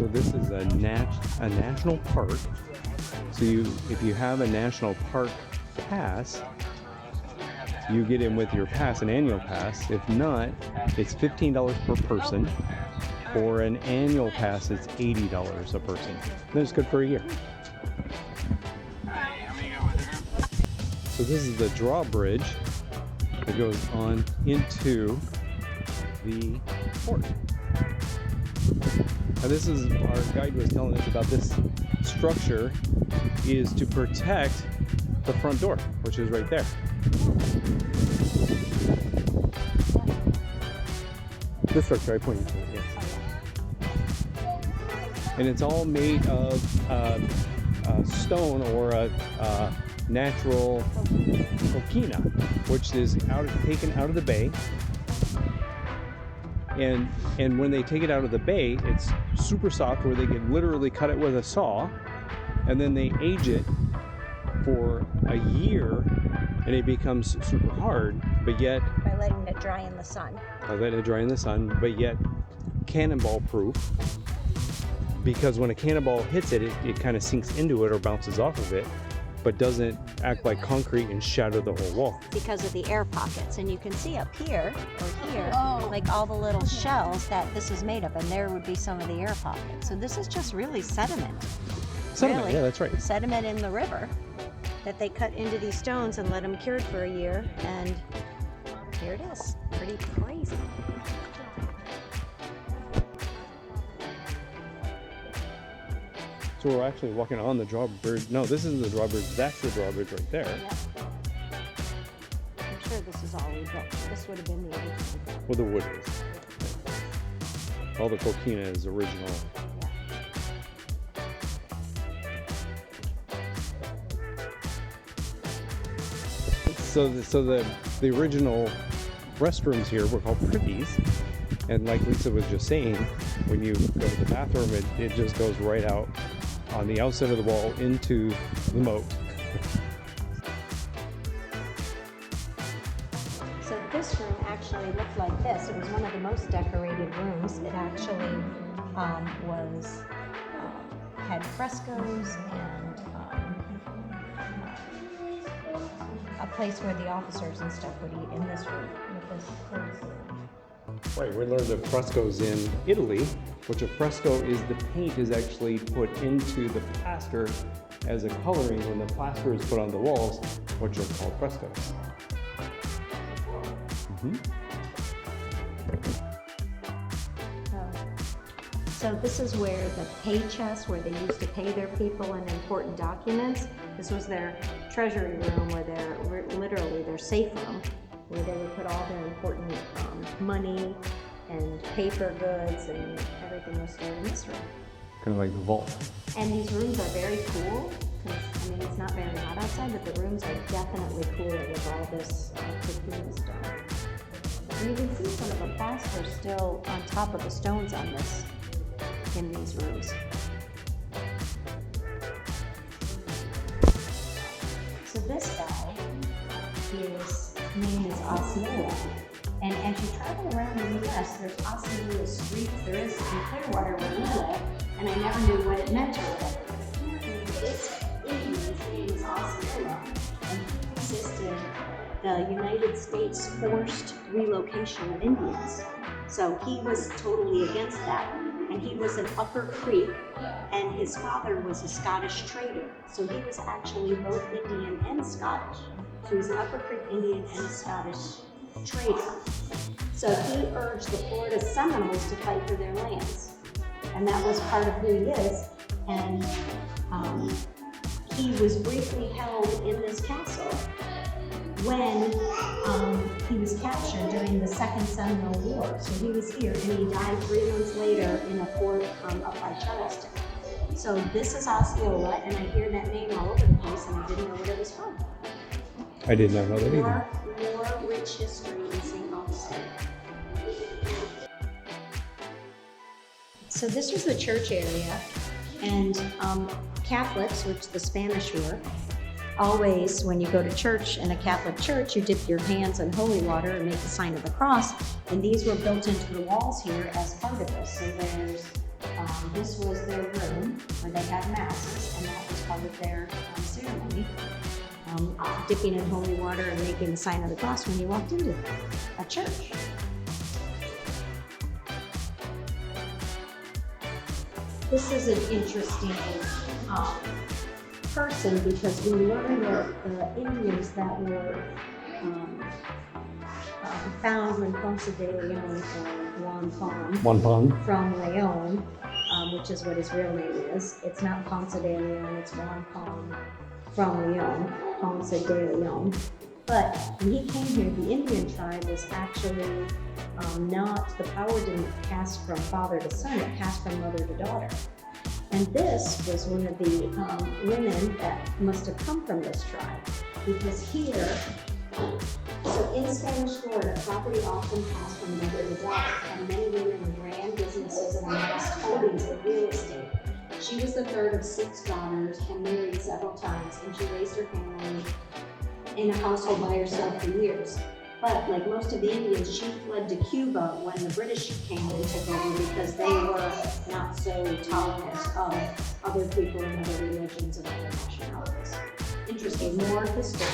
So this is a national park. So if you have a national park pass, you get in with your pass, an annual pass. If not, it's $15 per person. For an annual pass, it's $80 a person. That's good for a year. So this is the drawbridge that goes on into the fort. Now this is, our guide was telling us about this structure is to protect the front door, which is right there. This structure I pointed to, yes. And it's all made of stone or a natural coquina, which is taken out of the bay. And when they take it out of the bay, it's super soft where they can literally cut it with a saw, and then they age it for a year and it becomes super hard, but yet by letting it dry in the sun. But yet cannonball proof, because when a cannonball hits it, it kind of sinks into it or bounces off of it, but doesn't act like concrete and shatter the whole wall. Because of the air pockets. And you can see up here, or here, like all the little shells that this is made of, and there would be some of the air pockets. So this is just really sediment. Sediment, really. Yeah, that's right. Sediment in the river that they cut into these stones and let them cured for a year, and here it is. Pretty crazy. So we're actually walking on the drawbridge. No, this isn't the drawbridge. That's the drawbridge right there. Yeah. I'm sure this is all we built. This would have been the original. Well, the wood is. All the coquina is original. Yeah. So the original restrooms here were called privies, and like Lisa was just saying, when you go to the bathroom, it just goes right out on the outside of the wall into the moat. So this room actually looked like this. It was one of the most decorated rooms. It actually had frescoes and a place where the officers and stuff would eat in this room with this closed. Right, we learned of frescoes in Italy, which a fresco is the paint is actually put into the plaster as a coloring when the plaster is put on the walls, which are called frescoes. So this is where the pay chest, where they used to pay their people in important documents. This was their treasury room, where literally their safe room, where they would put all their important money and paper goods, and everything was stored in this room. Kind of like the vault. And these rooms are very cool, because it's not very hot outside, but the rooms are definitely cooler with all this cocoon stuff. And you can see some of the plaster still on top of the stones on this, in these rooms. So this guy, his name is Osceola. And as you travel around the U.S., there's Osceola streets. There is in Clearwater where we live, and I never knew what it meant to live. This Indian's name is Osceola, and he resisted the United States forced relocation of Indians. So he was totally against that. And he was an Upper Creek, and his father was a Scottish trader. So he was actually both Indian and Scottish. So he was an Upper Creek Indian and a Scottish trader. So he urged the Florida Seminoles to fight for their lands. And that was part of who he is. And he was briefly held in this castle when he was captured during the Second Seminole War. So he was here, and he died 3 months later in a fort up by Charleston. So this is Osceola, and I hear that name all over the place, and I didn't know what it was from. I did not know that either. More rich history in St. Augustine. So this was the church area, and Catholics, which the Spanish were, always, when you go to church in a Catholic church, you dip your hands in holy water and make the sign of the cross, and these were built into the walls here as part of this. So there's This was their room where they had masses, and that was part of their ceremony. Dipping in holy water and making the sign of the cross when you walked into a church. This is an interesting person because we learned that the Indians that were found when Ponce de Leon or Juan Pon from Leon, which is what his real name is. It's not Ponce de Leon, it's Juan Pon from Leon, Ponce de Leon. But when he came here, the Indian tribe was actually the power didn't pass from father to son, it passed from mother to daughter. And this was one of the women that must have come from this tribe, because here, so in Spanish Florida, property often passed from mother to daughter, and many women ran businesses and amassed holdings in real estate. She was the third of 6 daughters and married several times, and she raised her family in a household by herself for years. But like most of the Indians, she fled to Cuba when the British came and took over because they were not so tolerant of other people and other religions and other nationalities. Interesting, more history.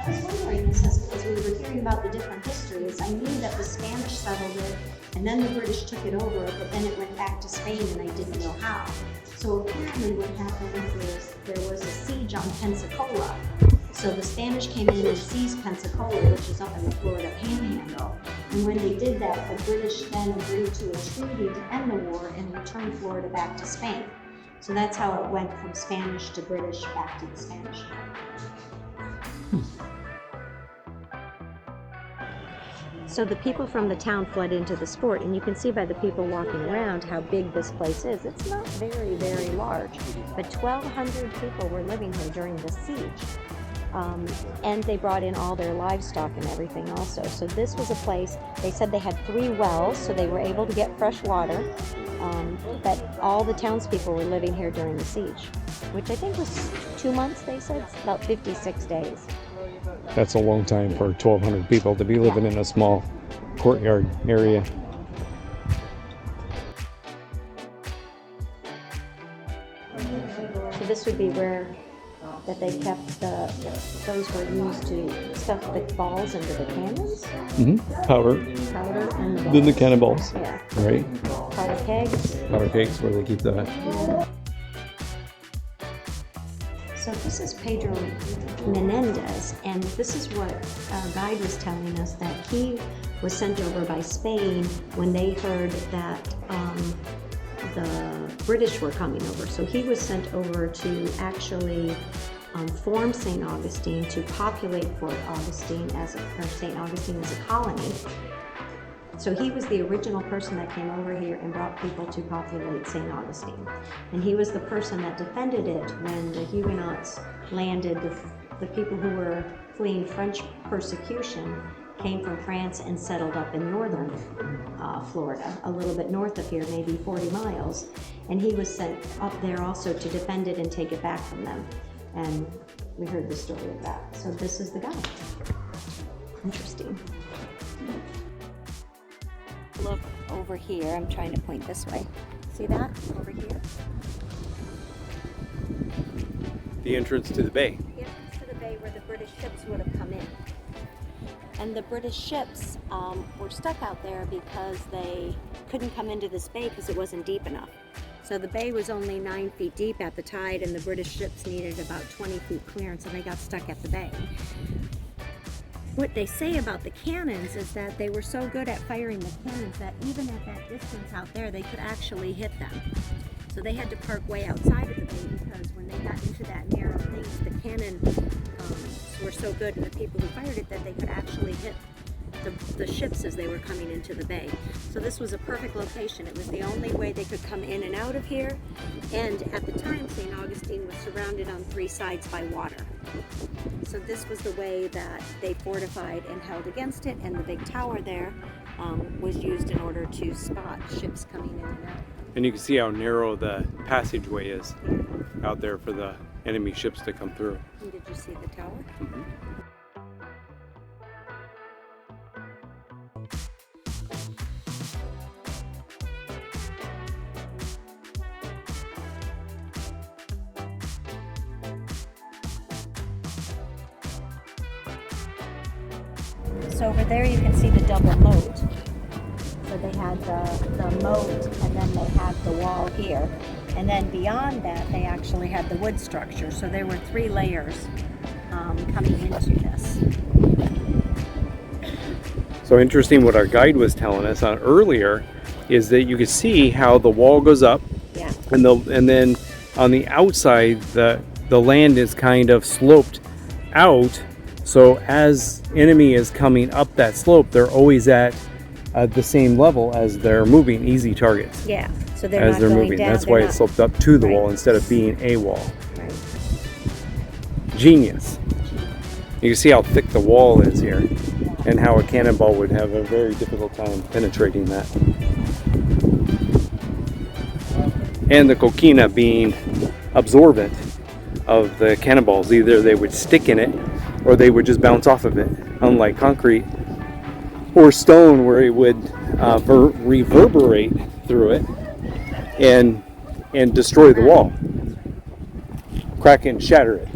I was wondering this as we were hearing about the different histories. I knew that the Spanish settled it and then the British took it over, but then it went back to Spain and I didn't know how. So apparently what happened is there was a siege on Pensacola. So the Spanish came in and seized Pensacola, which is up in the Florida Panhandle. And when they did that, the British then agreed to a treaty to end the war and return Florida back to Spain. So that's how it went from Spanish to British back to the Spanish. So the people from the town fled into the sport, and you can see by the people walking around how big this place is. It's not very, very large, but 1,200 people were living here during the siege. And they brought in all their livestock and everything also. So this was a place, they said they had 3 wells, so they were able to get fresh water. But all the townspeople were living here during the siege, which I think was 2 months, they said, about 56 days. That's a long time for 1,200 people to be living in a small courtyard area. So this would be where that they kept those were used to stuff the balls into the cannons. Mm-hmm. Powder and the balls. Then the cannonballs. Yeah. Right. Powder kegs. Powder kegs where they keep that. So this is Pedro Menendez, and this is what our guide was telling us, that he was sent over by Spain when they heard that the British were coming over. So he was sent over to actually form St. Augustine, to populate Fort Augustine St. Augustine as a colony. So he was the original person that came over here and brought people to populate St. Augustine. And he was the person that defended it when the Huguenots landed. The people who were fleeing French persecution came from France and settled up in northern Florida, a little bit north of here, maybe 40 miles. And he was sent up there also to defend it and take it back from them. And we heard the story of that. So this is the guy. Interesting. Look over here. I'm trying to point this way. See that over here? The entrance to the bay. The entrance to the bay where the British ships would have come in. And the British ships were stuck out there because they couldn't come into this bay because it wasn't deep enough. So the bay was only 9 feet deep at the tide, and the British ships needed about 20 feet clearance, and they got stuck at the bay. What they say about the cannons is that they were so good at firing the cannons that even at that distance out there, they could actually hit them. So they had to park way outside of the bay because when they got into that narrow place, the cannon were so good, and the people who fired it, that they could actually hit the ships as they were coming into the bay. So this was a perfect location. It was the only way they could come in and out of here. And at the time, St. Augustine was surrounded on 3 sides by water. So this was the way that they fortified and held against it, and the big tower there was used in order to spot ships coming in and out. And you can see how narrow the passageway is out there for the enemy ships to come through. And did you see the tower? Mm-hmm. So over there you can see the double moat. So they had the moat, and then they had the wall here. And then beyond that, they actually had the wood structure. So there were 3 layers coming into this. So interesting what our guide was telling us on earlier is that you can see how the wall goes up, Yeah. and then on the outside the land is kind of sloped out. So as enemy is coming up that slope, they're always at the same level as they're moving, easy targets. Yeah. So they're As not they're going moving. down. That's they're why not- it's sloped up to the Right. wall instead of being a wall. Right. Genius. You can see how thick the wall is here, and how a cannonball would have a very difficult time penetrating that. And the coquina being absorbent of the cannonballs. Either they would stick in it or they would just bounce off of it, unlike concrete or stone where it would reverberate through it and destroy the wall, crack it and shatter it.